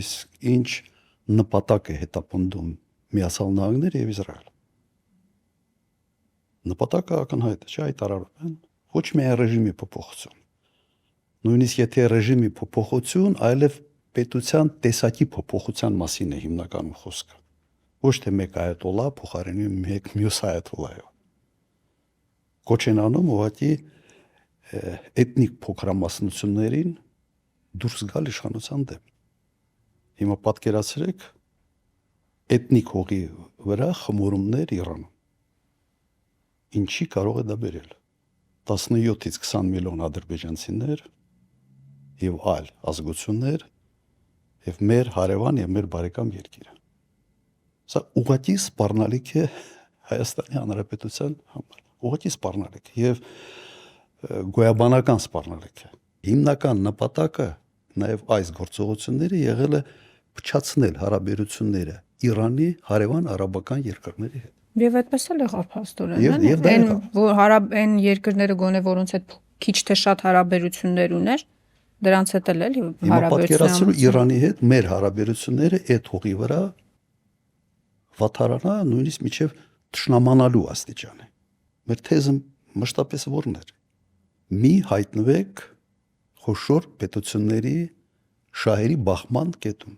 Իսկ ինչ նպատակ է հետապնդում Միացյալ Նահանգները եւ Իսրայել։ Նպատակը ակնհայտ է, չէ՞, հայտարարում են ոչ միայն ռեժիմի փոփոխություն։ Նույնիսկ եթե ռեժիմի փոփոխություն, այլև պետության տեսակի փոփոխության մասին է հիմնականում խոսքը։ Ոչ թե մեկ այաթոլլա փոխարինի մեկ մյուս այաթոլլայով։ Կոչ են անում ուղղակի էթնիկ փոքրամասնություններին դուրս գալ իշխանության դեմ։ Հիմա պատկերացրեք էթնիկ հողի վրա խմորումներ Իրանում։ Ինչի կարող է դա բերել։ 17-ից 20 միլիոն ադրբեջանցիներ եւ այլ ազգություններ եւ մեր հարևան եւ մեր բարեկամ երկիրը։ Սա ուղղակի սպառնալիք է Հայաստանի Հանրապետության համար։ Ուղղակի սպառնալիք եւ գոյաբանական սպառնալիք է։ Հիմնական նպատակը նաեւ այս գործողությունները եղել է փչացնել հարաբերությունները Իրանի հարևան արաբական երկրների հետ։ Եվ այդպես էլ եղավ փաստորեն, Եվ դա եղավ։ որ այն երկրները գոնե որոնց հետ քիչ թե շատ հարաբերություններ ուներ, դրանց հետ էլ էլի հարաբերությունները Իրանի հետ մեր հարաբերությունները այդ հողի վրա վատարանա նույնիսկ միջև թշնամանալու աստիճանի։ Մեր թեզը մշտապես որն էր։ Մի հայտնվեք խոշոր պետությունների շահերի բախման կետում։